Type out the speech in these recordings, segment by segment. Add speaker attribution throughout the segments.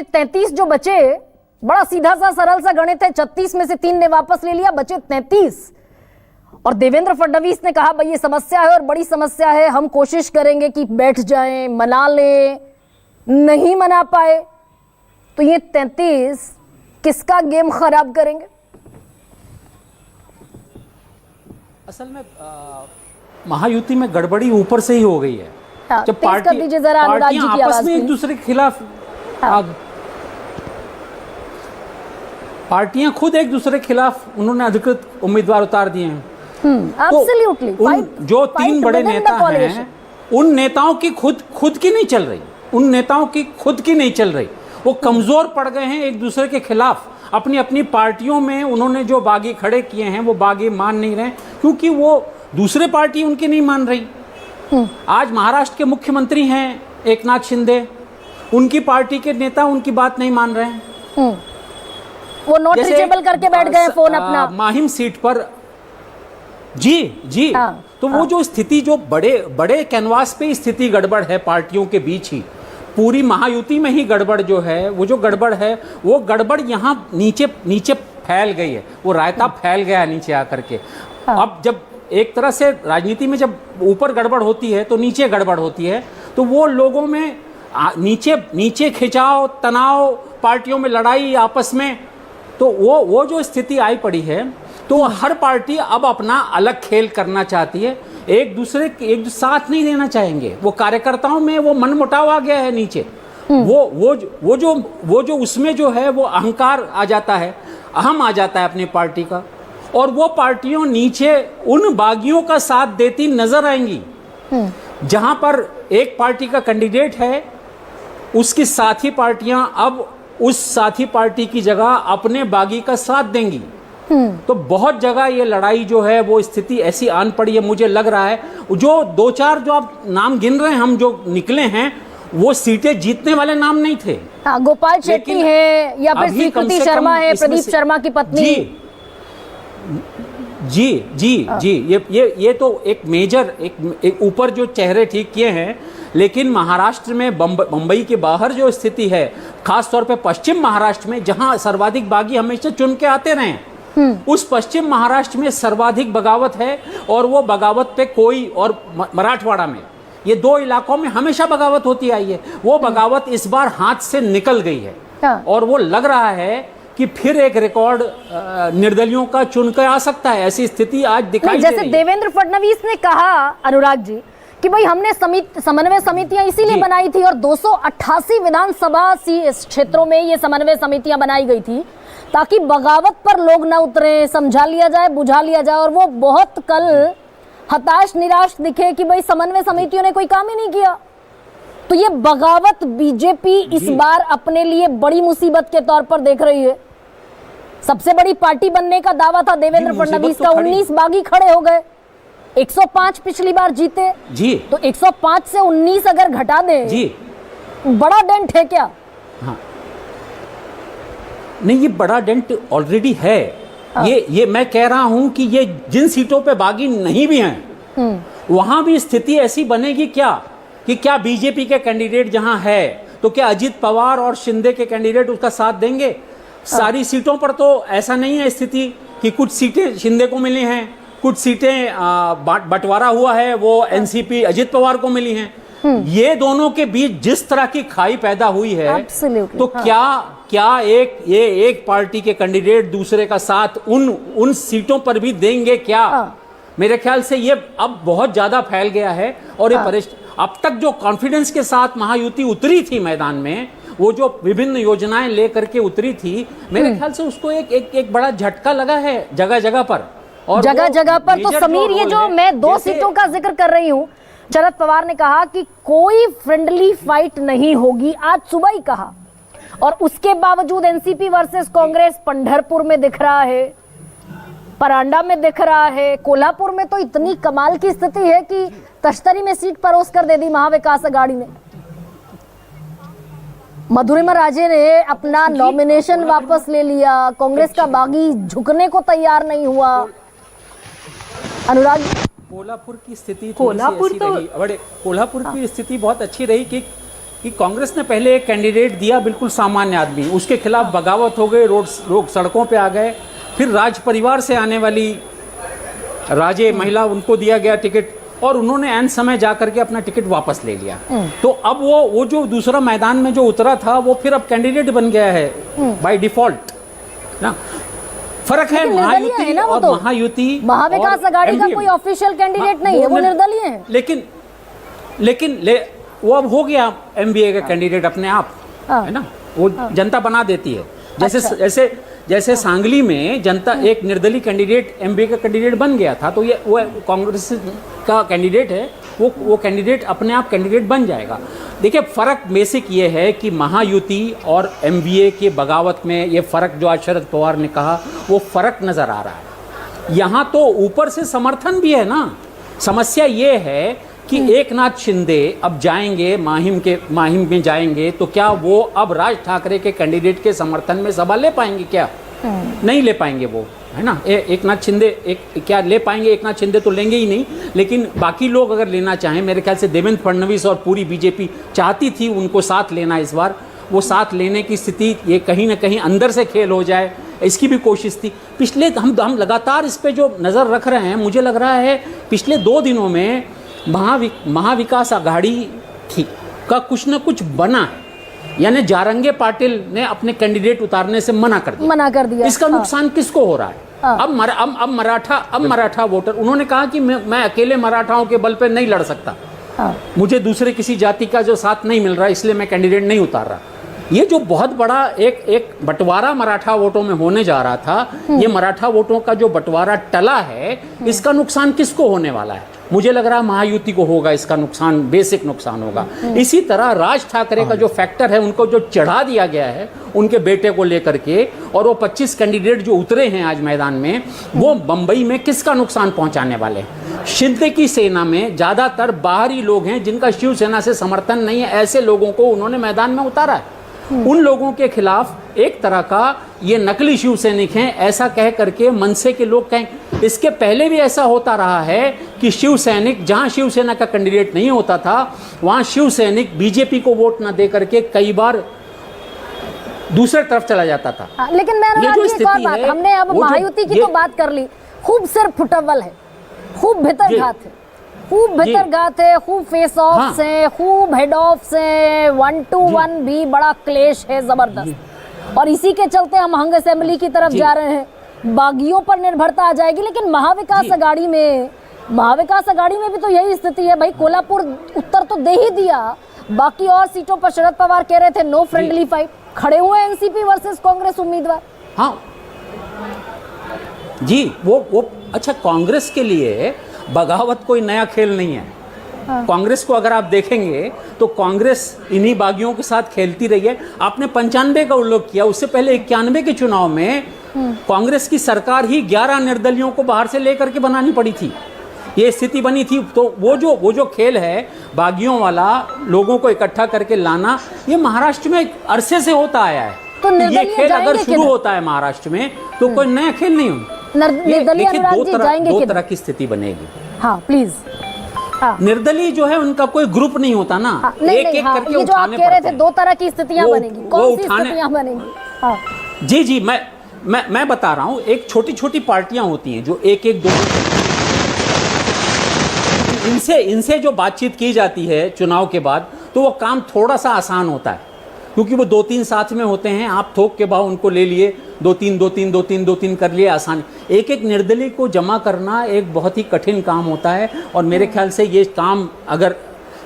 Speaker 1: 33 जो बचे, बड़ा सीधा सा सरल सा गणित है, 36 में से 3 ने वापस ले लिया, बचे 33। और देवेंद्र फडणवीस ने कहा भाई ये समस्या है और बड़ी समस्या है, हम कोशिश करेंगे कि बैठ जाएं, मना लें, नहीं मना पाए तो ये 33 किसका गेम खराब करेंगे?
Speaker 2: असल में महायुति में गड़बड़ी ऊपर से ही हो गई है।
Speaker 1: हाँ,
Speaker 2: जब
Speaker 1: पार्टियां
Speaker 2: आपस में एक दूसरे के खिलाफ, पार्टियां खुद एक दूसरे के खिलाफ उन्होंने अधिकृत उम्मीदवार उतार दिए हैं।
Speaker 1: तो
Speaker 2: जो 3 बड़े नेता हैं उन नेताओं की खुद की नहीं चल रही, उन नेताओं की खुद की नहीं चल रही, वो कमजोर पड़ गए हैं एक दूसरे के खिलाफ। अपनी अपनी पार्टियों में उन्होंने जो बागी खड़े किए हैं वो बागी मान नहीं रहे, क्योंकि वो दूसरे पार्टी उनकी नहीं मान रही। आज महाराष्ट्र के मुख्यमंत्री हैं एकनाथ शिंदे, उनकी पार्टी के नेता उनकी बात नहीं मान रहे हैं।
Speaker 1: वो नोट रीचेबल करके बैठ गए फोन अपना
Speaker 2: माहिम सीट पर। जी तो वो जो स्थिति, जो बड़े कैनवास पे स्थिति गड़बड़ है पार्टियों के बीच ही, पूरी महायुति में ही गड़बड़ जो है, वो जो गड़बड़ है वो गड़बड़ यहाँ नीचे फैल गई है, वो रायता फैल गया नीचे आकर के। अब जब एक तरह से राजनीति में जब ऊपर गड़बड़ होती है तो नीचे गड़बड़ होती है, तो वो लोगों में नीचे खिंचाव, तनाव, पार्टियों में लड़ाई आपस में, तो वो जो स्थिति आई पड़ी है, तो हर पार्टी अब अपना अलग खेल करना चाहती है, एक दूसरे साथ नहीं देना चाहेंगे। वो कार्यकर्ताओं में वो मनमुटाव आ गया है नीचे, वो जो उसमें जो है वो अहंकार आ जाता है, अहम आ जाता है अपनी पार्टी का, और वो पार्टियों नीचे उन बागियों का साथ देती नजर आएंगी। जहां पर एक पार्टी का कैंडिडेट है, उसकी साथी पार्टियां अब उस साथी पार्टी की जगह अपने बागी का साथ देंगी। तो बहुत जगह ये लड़ाई जो है वो स्थिति ऐसी आन पड़ी है। मुझे लग रहा है जो 2-4 जो आप नाम गिन रहे हैं, हम जो निकले हैं, वो सीटें जीतने वाले नाम नहीं थे।
Speaker 1: गोपाल शेट्टी है या फिर स्वीकृति शर्मा है, प्रदीप शर्मा की पत्नी।
Speaker 2: जी ये तो एक मेजर, एक ऊपर जो चेहरे ठीक किए हैं, लेकिन महाराष्ट्र में बंबई के बाहर जो स्थिति है, खास तौर पे पश्चिम महाराष्ट्र में, जहां सर्वाधिक बागी हमेशा चुन के आते रहे, उस पश्चिम महाराष्ट्र में सर्वाधिक बगावत है। और वो बगावत पे कोई, और मराठवाड़ा में, ये 2 इलाकों में हमेशा बगावत होती आई है। वो बगावत इस बार हाथ से निकल गई है, और वो लग रहा है कि फिर एक रिकॉर्ड निर्दलियों का चुन कर आ सकता है। ऐसी स्थिति आज दिखाई दे रही है।
Speaker 1: जैसे देवेंद्र फडणवीस ने कहा, अनुराग जी, कि भाई हमने समन्वय समितियां इसीलिए बनाई थी, और 288 विधानसभा क्षेत्रों में ये समन्वय समितियां बनाई गई थी ताकि बगावत पर लोग ना उतरे, समझा लिया जाए, बुझा लिया जाए। और वो बहुत कल हताश निराश दिखे कि भाई समन्वय समितियों ने कोई काम ही नहीं किया। तो ये बगावत बीजेपी इस बार अपने लिए बड़ी मुसीबत के तौर पर देख रही है। सबसे बड़ी पार्टी बनने का दावा था देवेंद्र फडणवीस का, 19 बागी खड़े हो गए, 105 पिछली बार जीते जी, तो 105 से 19 अगर घटा दें जी, बड़ा डेंट है क्या?
Speaker 2: हाँ, नहीं, ये बड़ा डेंट ऑलरेडी है। ये मैं कह रहा हूं कि ये जिन सीटों पे बागी नहीं भी हैं, वहां भी स्थिति ऐसी बनेगी क्या बीजेपी के कैंडिडेट जहां है, तो क्या अजित पवार और शिंदे के कैंडिडेट उसका साथ देंगे? सारी सीटों पर तो ऐसा नहीं है स्थिति कि कुछ सीटें शिंदे को मिली हैं, कुछ सीटें बंटवारा हुआ है वो एनसीपी अजित पवार को मिली हैं। ये दोनों के बीच जिस तरह की खाई पैदा हुई है, तो क्या एक पार्टी के कैंडिडेट दूसरे का साथ उन सीटों पर भी देंगे क्या? मेरे ख्याल से ये अब बहुत ज्यादा फैल गया है। और ये अब तक जो कॉन्फिडेंस के साथ महायुति उतरी थी मैदान में, वो जो विभिन्न योजनाएं लेकर के उतरी थी, मेरे ख्याल से उसको एक बड़ा झटका लगा है जगह जगह पर। और
Speaker 1: जगह पर तो समीर, ये जो मैं 2 सीटों का जिक्र कर रही हूँ, शरद पवार ने कहा कि कोई फ्रेंडली फाइट नहीं होगी, आज सुबह ही कहा। और उसके बावजूद एनसीपी वर्सेस कांग्रेस पंढरपुर में दिख रहा है, परांडा में दिख रहा है, कोल्हापुर में तो इतनी कमाल की स्थिति है कि तश्तरी में सीट परोस कर दे दी महाविकास अघाड़ी ने। मधुरिमा राजे ने अपना नॉमिनेशन वापस ले लिया, कांग्रेस का बागी झुकने को तैयार नहीं हुआ। अनुराग,
Speaker 2: कोल्हापुर की स्थिति कोल्हापुर की स्थिति बहुत अच्छी रही कि कांग्रेस ने पहले एक कैंडिडेट दिया, बिल्कुल सामान्य आदमी, उसके खिलाफ बगावत हो गई, लोग सड़कों पे आ गए। फिर राज परिवार से आने वाली राजे महिला, उनको दिया गया टिकट और उन्होंने ऐन समय जा करके अपना टिकट वापस ले लिया। तो अब वो जो दूसरा मैदान में जो उतरा था वो फिर अब कैंडिडेट बन गया है बाय डिफॉल्ट ना। फर्क है महायुति
Speaker 1: है ना,
Speaker 2: और
Speaker 1: तो
Speaker 2: महायुति,
Speaker 1: महाविकास आघाड़ी का कोई ऑफिशियल कैंडिडेट नहीं है, वो निर्दलीय है।
Speaker 2: लेकिन वो अब हो गया एमबीए का कैंडिडेट अपने आप, है ना, वो जनता बना देती है। जैसे सांगली में जनता एक निर्दलीय कैंडिडेट एमबीए का कैंडिडेट बन गया था, तो ये वो कांग्रेस का कैंडिडेट है, वो कैंडिडेट अपने आप कैंडिडेट बन जाएगा। देखिए फर्क बेसिक ये है कि महायुति और एमबीए के बगावत में ये फर्क जो आज शरद पवार ने कहा वो फर्क नजर आ रहा है। यहाँ तो ऊपर से समर्थन भी है ना। समस्या ये है कि एकनाथ शिंदे अब जाएंगे माहिम में जाएंगे, तो क्या वो अब राज ठाकरे के कैंडिडेट के समर्थन में सभा ले पाएंगे? क्या नहीं ले पाएंगे वो, है ना। एकनाथ शिंदे क्या ले पाएंगे? एकनाथ शिंदे तो लेंगे ही नहीं, लेकिन बाकी लोग अगर लेना चाहें, मेरे ख्याल से देवेंद्र फडणवीस और पूरी बीजेपी चाहती थी उनको साथ लेना। इस बार वो साथ लेने की स्थिति, ये कहीं ना कहीं अंदर से खेल हो जाए, इसकी भी कोशिश थी। पिछले हम लगातार इस पे जो नज़र रख रहे हैं, मुझे लग रहा है पिछले 2 दिनों में महाविकास आघाड़ी का कुछ न कुछ बना है। यानी जारंगे पाटिल ने अपने कैंडिडेट उतारने से मना कर दिया। इसका नुकसान किसको हो रहा है? अब मराठा वोटर, उन्होंने कहा कि मैं अकेले मराठाओं के बल पे नहीं लड़ सकता, मुझे दूसरे किसी जाति का जो साथ नहीं मिल रहा, इसलिए मैं कैंडिडेट नहीं उतार रहा। ये जो बहुत बड़ा एक बंटवारा मराठा वोटों में होने जा रहा था, ये मराठा वोटों का जो बंटवारा टला है, इसका नुकसान किसको होने वाला है? मुझे लग रहा है महायुति को होगा इसका नुकसान, बेसिक नुकसान होगा। इसी तरह राज ठाकरे का जो फैक्टर है, उनको जो चढ़ा दिया गया है उनके बेटे को लेकर के, और वो 25 कैंडिडेट जो उतरे हैं आज मैदान में, वो बंबई में किसका नुकसान पहुंचाने वाले हैं? शिंदे की सेना में ज्यादातर बाहरी लोग हैं जिनका शिवसेना से समर्थन नहीं है, ऐसे लोगों को उन्होंने मैदान में उतारा है। उन लोगों के खिलाफ एक तरह का ये नकली शिव सैनिक हैं ऐसा कह करके मनसे के लोग कहें। इसके पहले भी ऐसा होता रहा है कि शिव सैनिक, जहां शिवसेना का कैंडिडेट नहीं होता था, वहां शिव सैनिक बीजेपी को वोट न दे करके कई बार दूसरे तरफ चला जाता था।
Speaker 1: लेकिन मैं एक और बात, हमने अब महायुति की तो बात कर ली, खूब सिर फुटबल है, खूब भीतर घात है, खूब भीतर घात है, खूब फेस ऑफ से, खूब हेड ऑफ से, 1 to 1 भी बड़ा क्लेश है जबरदस्त। और इसी के चलते हम हंग असेंबली की तरफ जा रहे हैं। बागियों पर निर्भरता आ जाएगी। लेकिन महाविकास आघाड़ी में भी तो यही स्थिति है भाई। कोल्हापुर उत्तर तो दे ही दिया, बाकी और सीटों पर शरद पवार कह रहे थे नो फ्रेंडली फाइट, खड़े हुए एनसीपी वर्सेस कांग्रेस उम्मीदवार।
Speaker 2: हाँ जी, वो अच्छा, कांग्रेस के लिए बगावत कोई नया खेल नहीं है। कांग्रेस को अगर आप देखेंगे तो कांग्रेस इन्हीं बागियों के साथ खेलती रही है। आपने 95 का उल्लेख किया, उससे पहले 91 के चुनाव में कांग्रेस की सरकार ही 11 निर्दलियों को बाहर से लेकर के बनानी पड़ी थी, ये स्थिति बनी थी। तो वो जो खेल है बागियों वाला, लोगों को इकट्ठा करके लाना, ये महाराष्ट्र में अरसे से होता आया है। तो ये खेल अगर शुरू होता है महाराष्ट्र में तो कोई नया खेल नहीं होगा। देखिए दो तरह की स्थिति बनेगी।
Speaker 1: हाँ प्लीज।
Speaker 2: निर्दलीय जो है उनका कोई ग्रुप नहीं होता ना, एक एक करके
Speaker 1: ये जो आप कह रहे थे 2 तरह की स्थितियां बनेगी, कौन सी स्थितियां बनेंगी?
Speaker 2: जी मैं बता रहा हूँ। एक छोटी छोटी पार्टियां होती हैं जो एक दो, इनसे जो बातचीत की जाती है चुनाव के बाद, तो वो काम थोड़ा सा आसान होता है क्योंकि वो 2-3 साथ में होते हैं। आप थोक के भाव उनको ले लिए, 2-3 कर लिए, आसान। एक निर्दलीय को जमा करना एक बहुत ही कठिन काम होता है। और मेरे ख्याल से ये काम, अगर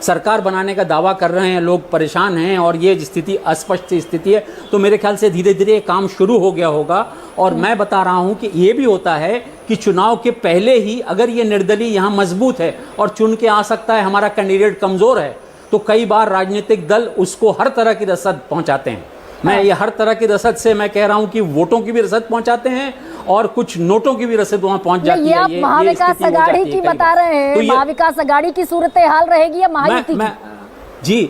Speaker 2: सरकार बनाने का दावा कर रहे हैं, लोग परेशान हैं और ये स्थिति अस्पष्ट स्थिति है, तो मेरे ख्याल से धीरे धीरे काम शुरू हो गया होगा। और मैं बता रहा हूँ कि ये भी होता है कि चुनाव के पहले ही अगर ये निर्दलीय यहाँ मजबूत है और चुन के आ सकता है, हमारा कैंडिडेट कमज़ोर है, तो कई बार राजनीतिक दल उसको हर तरह की रसद पहुंचाते हैं। मैं ये हर तरह की रसद से मैं कह रहा हूं कि वोटों की भी रसद पहुंचाते हैं और कुछ नोटों की भी रसद वहां पहुंच जाती है।
Speaker 1: ये महाविकास आघाड़ी की बता रहे हैं, तो महाविकास आघाड़ी की सूरत हाल रहेगी या महायुति की? जी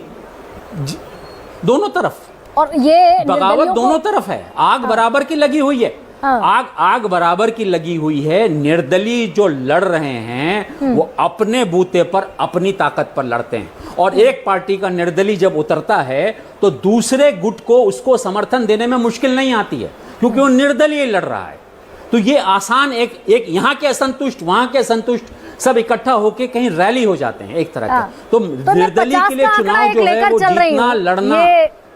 Speaker 2: दोनों तरफ,
Speaker 1: और ये
Speaker 2: बगावत दोनों तरफ है, आग बराबर की लगी हुई है। आग बराबर की लगी हुई है। निर्दलीय जो लड़ रहे हैं वो अपने बूते पर अपनी ताकत पर लड़ते हैं, और एक पार्टी का निर्दलीय जब उतरता है तो दूसरे गुट को उसको समर्थन देने में मुश्किल नहीं आती है, क्योंकि वो निर्दलीय लड़ रहा है। तो ये आसान एक यहाँ के असंतुष्ट, वहां के असंतुष्ट सब इकट्ठा होके कहीं रैली हो जाते हैं एक तरह का। तो निर्दलीय के लिए चुनाव जो है वो जीतना लड़ना,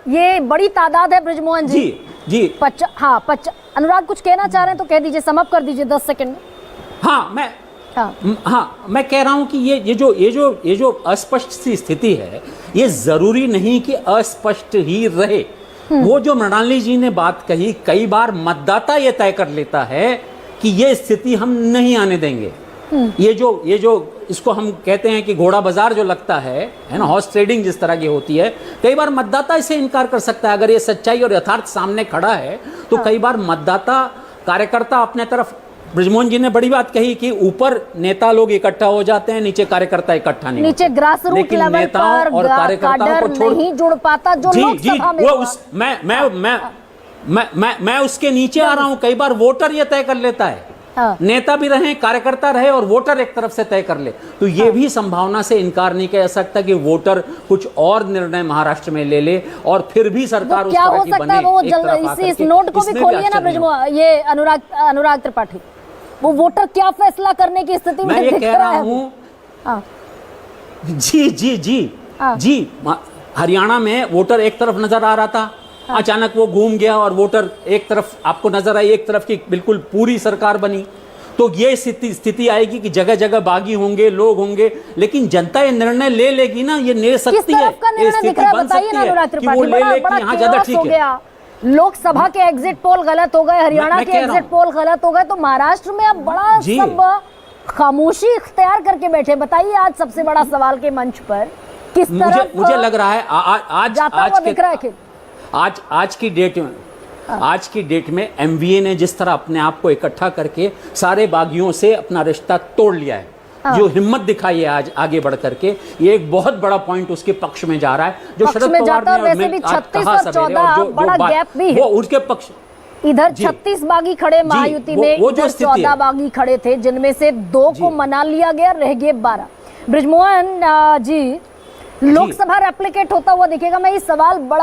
Speaker 1: ये बड़ी तादाद है ब्रिजमोहन जी।
Speaker 2: जी
Speaker 1: अनुराग कुछ कहना चाह रहे हैं तो कह दीजिए, समाप्त कर दीजिए 10 सेकंड में।
Speaker 2: मैं कह रहा हूं कि ये जो अस्पष्ट सी स्थिति है, ये जरूरी नहीं कि अस्पष्ट ही रहे। वो जो मृणालिनी जी ने बात कही, कई बार मतदाता ये तय कर लेता है कि ये स्थिति हम नहीं आने देंगे। ये जो इसको हम कहते हैं कि घोड़ा बाजार जो लगता है ना, हॉर्स ट्रेडिंग जिस तरह की होती है, कई बार मतदाता इसे इनकार कर सकता है। अगर ये सच्चाई और यथार्थ सामने खड़ा है तो कई बार मतदाता, कार्यकर्ता अपने तरफ, ब्रिजमोहन जी ने बड़ी बात कही कि ऊपर नेता लोग इकट्ठा हो जाते हैं, नीचे कार्यकर्ता इकट्ठा नहीं,
Speaker 1: नीचे ग्रास रूट लेवल पर
Speaker 2: और कार्यकर्ताओं को छोड़
Speaker 1: नहीं जुड़ पाता जो लोकसभा में
Speaker 2: मैं उसके नीचे आ रहा हूं। कई बार वोटर ये तय कर लेता है, नेता भी रहे, कार्यकर्ता रहे और वोटर एक तरफ से तय कर ले, तो ये भी संभावना से इनकार नहीं किया जा सकता कि वोटर कुछ और निर्णय महाराष्ट्र में ले ले और फिर भी सरकार उस तरह की बने।
Speaker 1: वो इस नोट को भी खोलिए ना ब्रिजमोहन, ये अनुराग त्रिपाठी, वो वोटर क्या फैसला करने की स्थिति में दिख रहा है।
Speaker 2: जी हरियाणा में वोटर एक तरफ नजर आ रहा था, अचानक वो घूम गया और वोटर एक तरफ आपको नजर आई, एक तरफ की बिल्कुल पूरी सरकार बनी। तो ये स्थिति आएगी कि जगह जगह बागी होंगे, लोग होंगे, लेकिन जनता ये निर्णय ले लेगी ना, ये ले सकती है, ये स्थिति बन सकती है कि वो ले ले कि यहाँ ज्यादा ठीक है।
Speaker 1: लोकसभा के एग्जिट पोल गलत हो गए, हरियाणा के एग्जिट पोल गलत हो गए, तो महाराष्ट्र में अब बड़ा सब खामोशी इख्तियार करके बैठे। बताइए आज सबसे बड़ा सवाल के मंच पर किस तरफ
Speaker 2: मुझे लग रहा है आज की डेट में एमवीए ने जिस तरह अपने आप को इकट्ठा करके सारे बागियों से अपना रिश्ता तोड़ लिया है, जो हिम्मत दिखाई है आज आगे बढ़ करके, ये एक बहुत बड़ा पॉइंट उसके पक्ष में जा रहा है। जो शरद पवार ने
Speaker 1: वैसे भी 36 और 14 बड़ा गैप भी है,
Speaker 2: वो उनके पक्ष,
Speaker 1: इधर 36 बागी खड़े महायुति में, इधर 14 बागी खड़े थे, जिनमें से 2 को मना लिया गया, रह गए 12। ब्रिजमोहन जी, लोकसभा रेप्लिकेट होता हुआ दिखेगा। मैं ये सवाल बड़ा